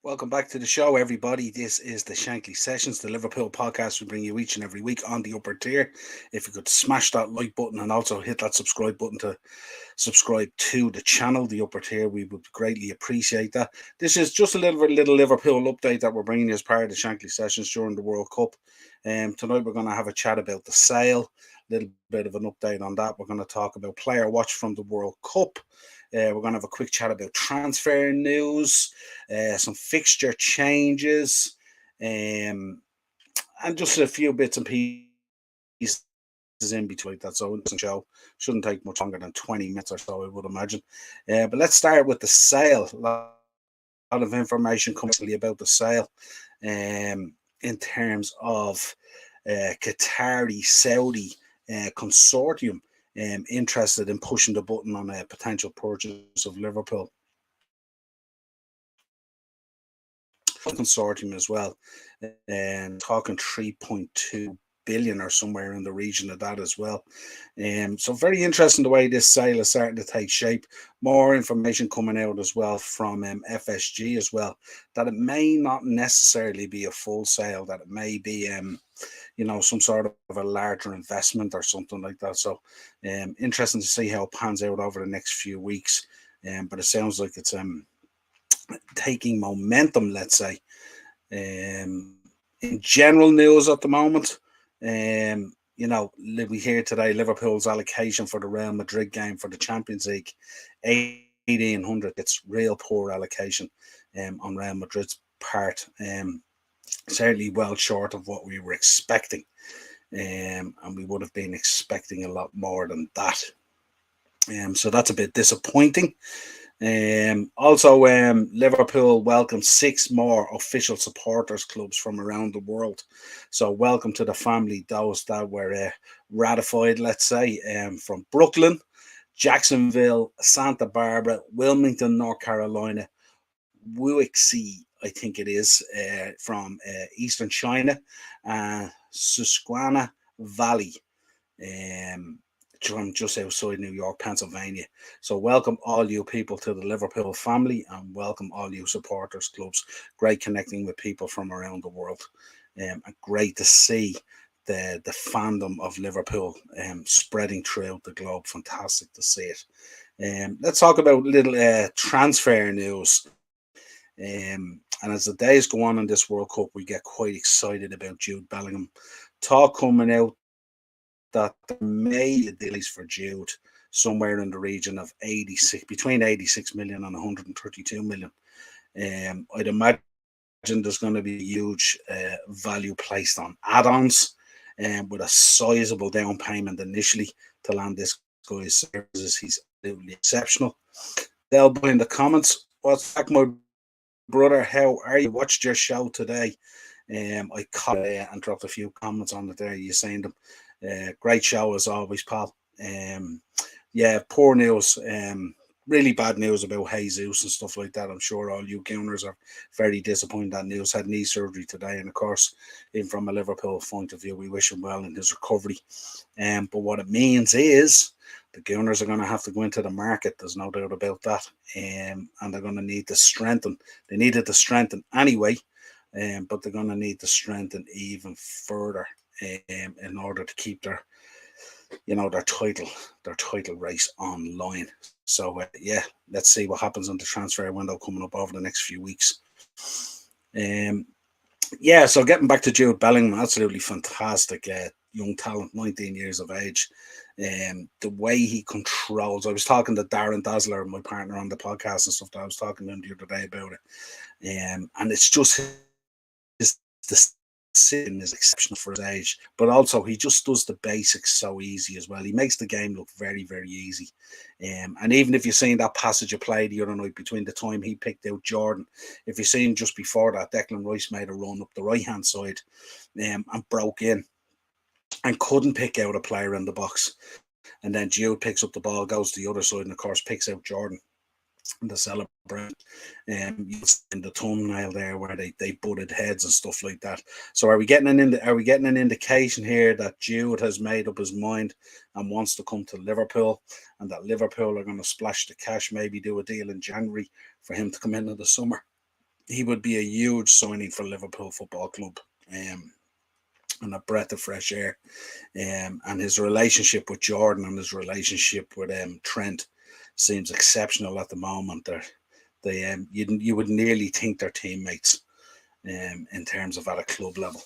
Welcome back to the show, everybody. This is the Shankly Sessions, the Liverpool podcast we bring you each and every week on the upper tier. If you could smash that like button and also hit that subscribe button to subscribe to the channel, the upper tier, we would greatly appreciate that. This is just a little Liverpool update that we're bringing you as part of the Shankly Sessions during the World Cup. Tonight we're going to have a chat about the sale, a little bit of an update on that. We're going to talk about player watch from the World Cup. We're going to have a quick chat about transfer news, some fixture changes, and just a few bits and pieces in between that. So the show shouldn't take much longer than 20 minutes or so, I would imagine. But let's start with the sale. A lot of information comes about the sale in terms of Qatari Saudi consortium interested in pushing the button on a potential purchase of Liverpool. Consortium as well, and talking 3.2 billion or somewhere in the region of that as well. So very interesting the way this sale is starting to take shape. More information coming out as well from FSG as well, that it may not necessarily be a full sale, that it may be some sort of a larger investment or something like that. So interesting to see how it pans out over the next few weeks. But it sounds like it's taking momentum, let's say. In general news at the moment, we hear today Liverpool's allocation for the Real Madrid game for the Champions League, 1,800. It's real poor allocation on Real Madrid's part. Certainly well short of what we were expecting. And we would have been expecting a lot more than that. So that's a bit disappointing. Also, Liverpool welcomed 6 more official supporters clubs from around the world. So welcome to the family, those that were ratified, let's say, from Brooklyn, Jacksonville, Santa Barbara, Wilmington, North Carolina, Wuxi, I think it is, from Eastern China, Susquehanna Valley, from just outside New York, Pennsylvania. So welcome all you people to the Liverpool family, and welcome all you supporters clubs. Great connecting with people from around the world, and great to see the fandom of Liverpool spreading throughout the globe. Fantastic to see it. Let's talk about little transfer news. And as the days go on in this World Cup, we get quite excited about Jude Bellingham. Talk coming out that there may be deals for Jude somewhere in the region of between 86 million and 132 million. I'd imagine there's going to be a huge value placed on add-ons, with a sizable down payment initially to land this guy's services. He's absolutely exceptional. They'll put in the comments, what's back, my brother? How are you? Watched your show today. I caught it and dropped a few comments on it there. You saying them. Great show as always, pal. Poor news. Really bad news about Jesus and stuff like that. I'm sure all you Gunners are very disappointed that news. Had knee surgery today, and of course, even from a Liverpool point of view, we wish him well in his recovery. But what it means is the Gunners are going to have to go into the market. There's no doubt about that. And they're going to need to strengthen. They needed to strengthen anyway, but they're going to need to strengthen even further in order to keep their title race online. So let's see what happens in the transfer window coming up over the next few weeks. So getting back to Jude Bellingham, absolutely fantastic young talent, 19 years of age. The way he controls, I was talking to Darren Dazzler, my partner on the podcast and stuff, that I was talking to him the other day about it. And it's just his decision is exceptional for his age, but also he just does the basics so easy as well. He makes the game look very, very easy. And even if you've seen that passage of play the other night between the time he picked out Jordan, if you've seen just before that, Declan Rice made a run up the right-hand side and broke in and couldn't pick out a player in the box. And then Jude picks up the ball, goes to the other side, and of course picks out Jordan. The celebration, you see in the thumbnail there where they butted heads and stuff like that. So are we getting an indication here that Jude has made up his mind and wants to come to Liverpool, and that Liverpool are going to splash the cash, maybe do a deal in January for him to come in the summer? he would be a huge signing for Liverpool Football Club, and a breath of fresh air. And his relationship with Jordan and his relationship with Trent seems exceptional at the moment. You would nearly think they're teammates in terms of at a club level.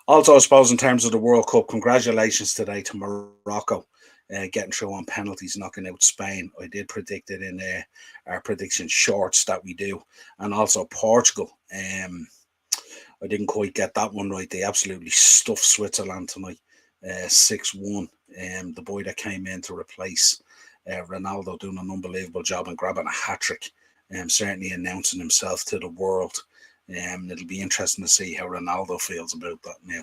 Also, I suppose in terms of the World Cup, congratulations today to Morocco getting through on penalties, knocking out Spain. I did predict it in our prediction shorts that we do, and also Portugal. I didn't quite get that one right. They absolutely stuffed Switzerland tonight, 6-1. The boy that came in to replace Ronaldo doing an unbelievable job and grabbing a hat-trick, certainly announcing himself to the world. It'll be interesting to see how Ronaldo feels about that now.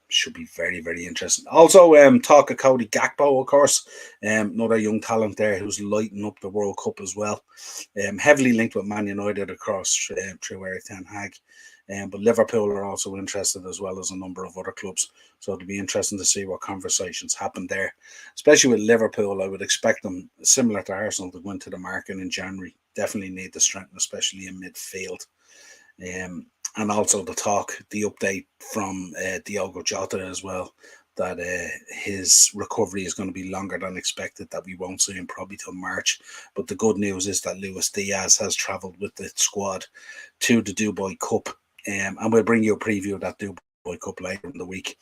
Should be very, very interesting. Also, talk of Cody Gakpo, of course, another young talent there who's lighting up the World Cup as well. Heavily linked with Man United across through Eric Ten Hag. But Liverpool are also interested, as well as a number of other clubs. So it'll be interesting to see what conversations happen there. Especially with Liverpool, I would expect them, similar to Arsenal, to go into the market in January. Definitely need the strength, especially in midfield. And also the update from Diogo Jota as well, that his recovery is going to be longer than expected, that we won't see him probably till March. But the good news is that Luis Diaz has travelled with the squad to the Dubai Cup, and we'll bring you a preview of that Dubai Cup later in the week.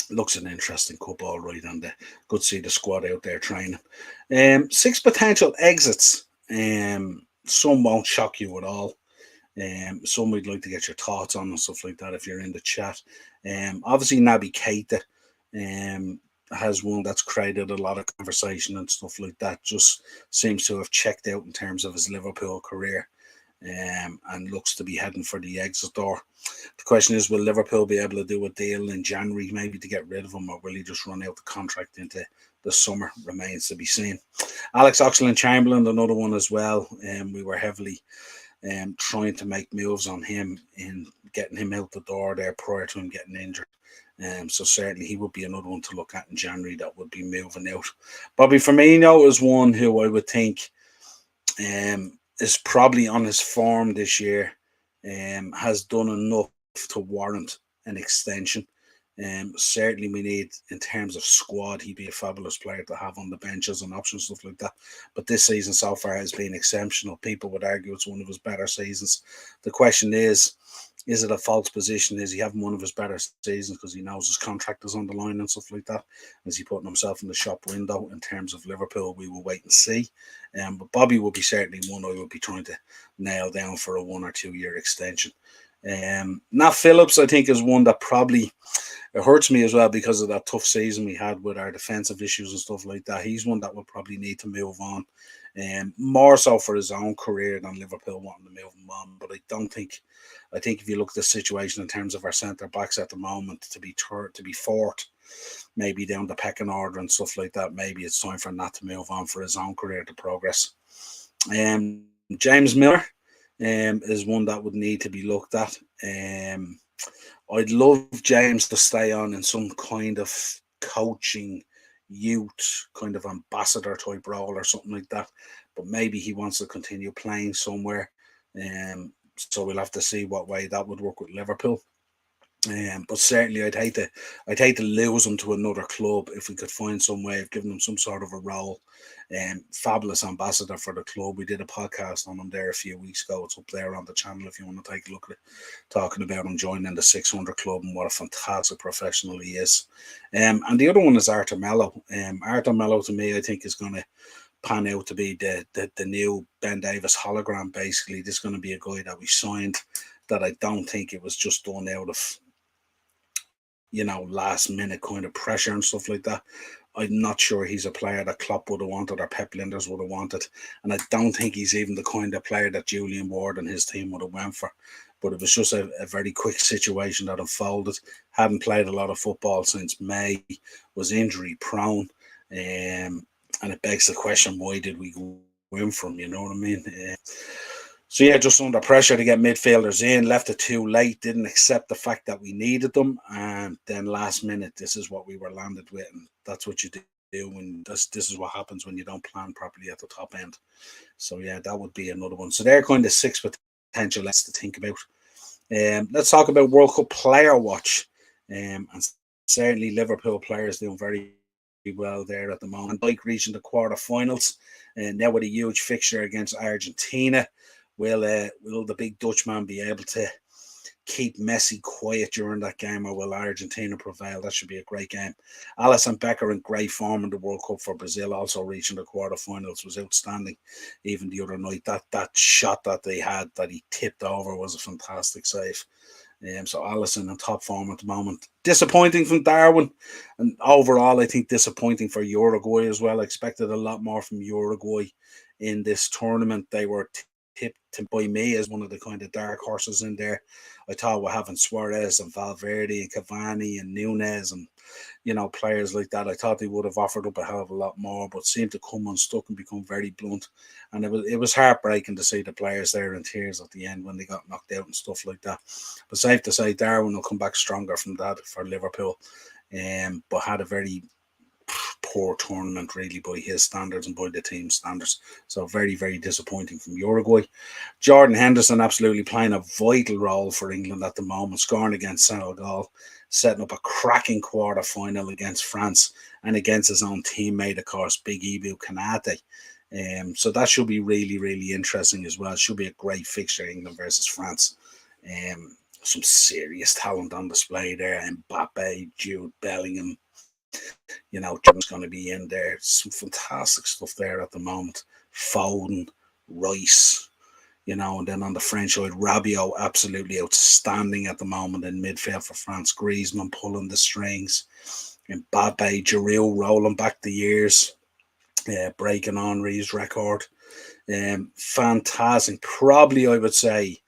Looks an interesting cup, all right, and good to see the squad out there training. 6 potential exits. Some won't shock you at all. Some we'd like to get your thoughts on and stuff like that if you're in the chat. Obviously, Naby Keita has one that's created a lot of conversation and stuff like that. Just seems to have checked out in terms of his Liverpool career, and looks to be heading for the exit door. The question is, will Liverpool be able to do a deal in January maybe to get rid of him, or will he just run out the contract into the summer? Remains to be seen. Alex Oxlade-Chamberlain, another one as well. We were heavily trying to make moves on him in getting him out the door there prior to him getting injured. So certainly he would be another one to look at in January that would be moving out. Bobby Firmino is one who I would think is probably on his form this year, has done enough to warrant an extension. Certainly we need, in terms of squad, he'd be a fabulous player to have on the bench as an option, stuff like that. But this season so far has been exceptional. People would argue it's one of his better seasons. The question is it a false position? Is he having one of his better seasons because he knows his contract is on the line and stuff like that? Is he putting himself in the shop window? In terms of Liverpool, we will wait and see. But Bobby will be certainly one I would be trying to nail down for a 1 or 2 year extension. Nat Phillips, I think, is one that probably, it hurts me as well because of that tough season we had with our defensive issues and stuff like that. He's one that will probably need to move on, more so for his own career than Liverpool wanting to move him on. But I think if you look at the situation in terms of our centre backs at the moment, to be fourth, maybe down the pecking order and stuff like that, maybe it's time for Nat to move on for his own career to progress. James Miller is one that would need to be looked at. I'd love James to stay on in some kind of coaching, youth kind of ambassador type role or something like that, but maybe he wants to continue playing somewhere. So we'll have to see what way that would work with Liverpool. But certainly I'd hate to lose him to another club if we could find some way of giving him some sort of a role. Fabulous ambassador for the club. We did a podcast on him there a few weeks ago. It's up there on the channel if you want to take a look at it, talking about him joining the 600 club and what a fantastic professional he is. And the other one is Arthur Melo. Arthur Melo, to me, I think is going to pan out to be the new Ben Davis hologram. Basically, this is going to be a guy that we signed that I don't think it was just done out of, last minute kind of pressure and stuff like that. I'm not sure he's a player that Klopp would have wanted or Pep Linders would have wanted. And I don't think he's even the kind of player that Julian Ward and his team would have went for. But it was just a very quick situation that unfolded. Hadn't played a lot of football since May, was injury prone. And it begs the question, why did we go in for him? You know what I mean? So yeah, just under pressure to get midfielders in, left it too late, didn't accept the fact that we needed them, and then last minute, this is what we were landed with, and that's what you do and this is what happens when you don't plan properly at the top end. So yeah, that would be another one. So they're kind of 6 potential lets to think about. Let's talk about World Cup player watch. And certainly Liverpool players doing very well there at the moment. Like reaching the quarterfinals, and now with a huge fixture against Argentina, will the big Dutchman be able to keep Messi quiet during that game, or will Argentina prevail? That should be a great game. Alisson Becker in great form in the World Cup for Brazil, also reaching the quarterfinals, was outstanding. Even the other night, that shot that they had that he tipped over was a fantastic save. So Alisson in top form at the moment. Disappointing from Darwin, and overall I think disappointing for Uruguay as well. I expected a lot more from Uruguay in this tournament. They were tipped by me as one of the kind of dark horses in there. I thought we're having Suarez and Valverde and Cavani and Nunez and players like that. I thought they would have offered up a hell of a lot more, but seemed to come unstuck and become very blunt. And it was heartbreaking to see the players there in tears at the end when they got knocked out and stuff like that. But safe to say, Darwin will come back stronger from that for Liverpool. But had a very poor tournament really by his standards and by the team's standards. So very, very disappointing from Uruguay. Jordan Henderson absolutely playing a vital role for England at the moment, scoring against Senegal, setting up a cracking quarter final against France and against his own teammate, of course, Big Ibu Kanate. So that should be really, really interesting as well. It should be a great fixture, England versus France. Some serious talent on display there. Mbappe, Jude Bellingham, John's going to be in there. Some fantastic stuff there at the moment. Foden, Rice, and then on the French side, Rabiot, absolutely outstanding at the moment in midfield for France. Griezmann pulling the strings. Mbappe, Giroud rolling back the years, breaking Henry's record. Fantastic. Probably, I would say,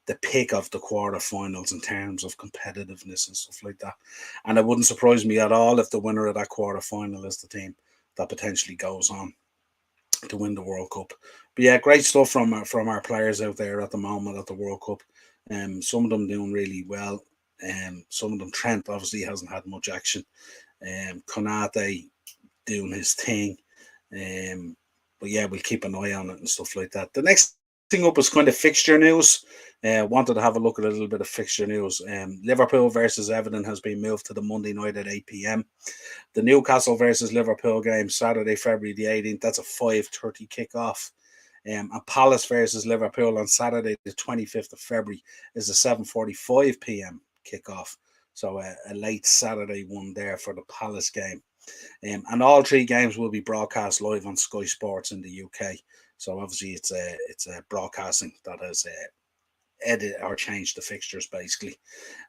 the pick of the quarterfinals in terms of competitiveness and stuff like that. And it wouldn't surprise me at all if the winner of that quarterfinal is the team that potentially goes on to win the World Cup. But yeah, great stuff from our players out there at the moment at the World Cup. Some of them doing really well. Some of them, Trent obviously hasn't had much action. Konate doing his thing. But yeah, we'll keep an eye on it and stuff like that. The next thing up is kind of fixture news. Wanted to have a look at a little bit of fixture news. Liverpool versus Everton has been moved to the Monday night at 8 p.m. The Newcastle versus Liverpool game, Saturday, February the 18th, that's a 5:30 kickoff. And Palace versus Liverpool on Saturday, the 25th of February, is a 7:45 p.m. kickoff. So a late Saturday one there for the Palace game. And all three games will be broadcast live on Sky Sports in the UK. So obviously it's a broadcasting that has edit or changed the fixtures basically.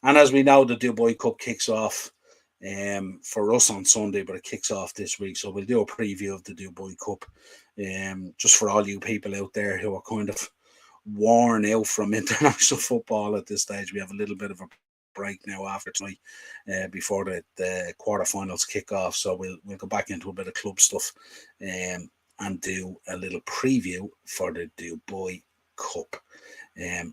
And as we know, the Dubai Cup kicks off for us on Sunday, but it kicks off this week. So we'll do a preview of the Dubai Cup, just for all you people out there who are kind of worn out from international football at this stage. We have a little bit of a break now after tonight, before the quarterfinals kick off. So we'll go back into a bit of club stuff, and do a little preview for the Dubai Cup.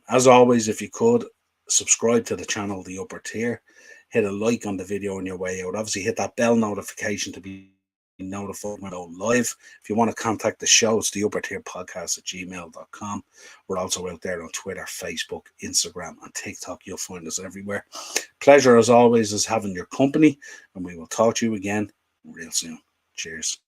As always, if you could subscribe to the channel, The Upper Tier, hit a like on the video on your way out. Obviously, hit that bell notification to be notified when I go live. If you want to contact the show, it's the Upper Tier Podcast at gmail.com. We're also out there on Twitter, Facebook, Instagram, and TikTok. You'll find us everywhere. Pleasure as always is having your company, and we will talk to you again real soon. Cheers.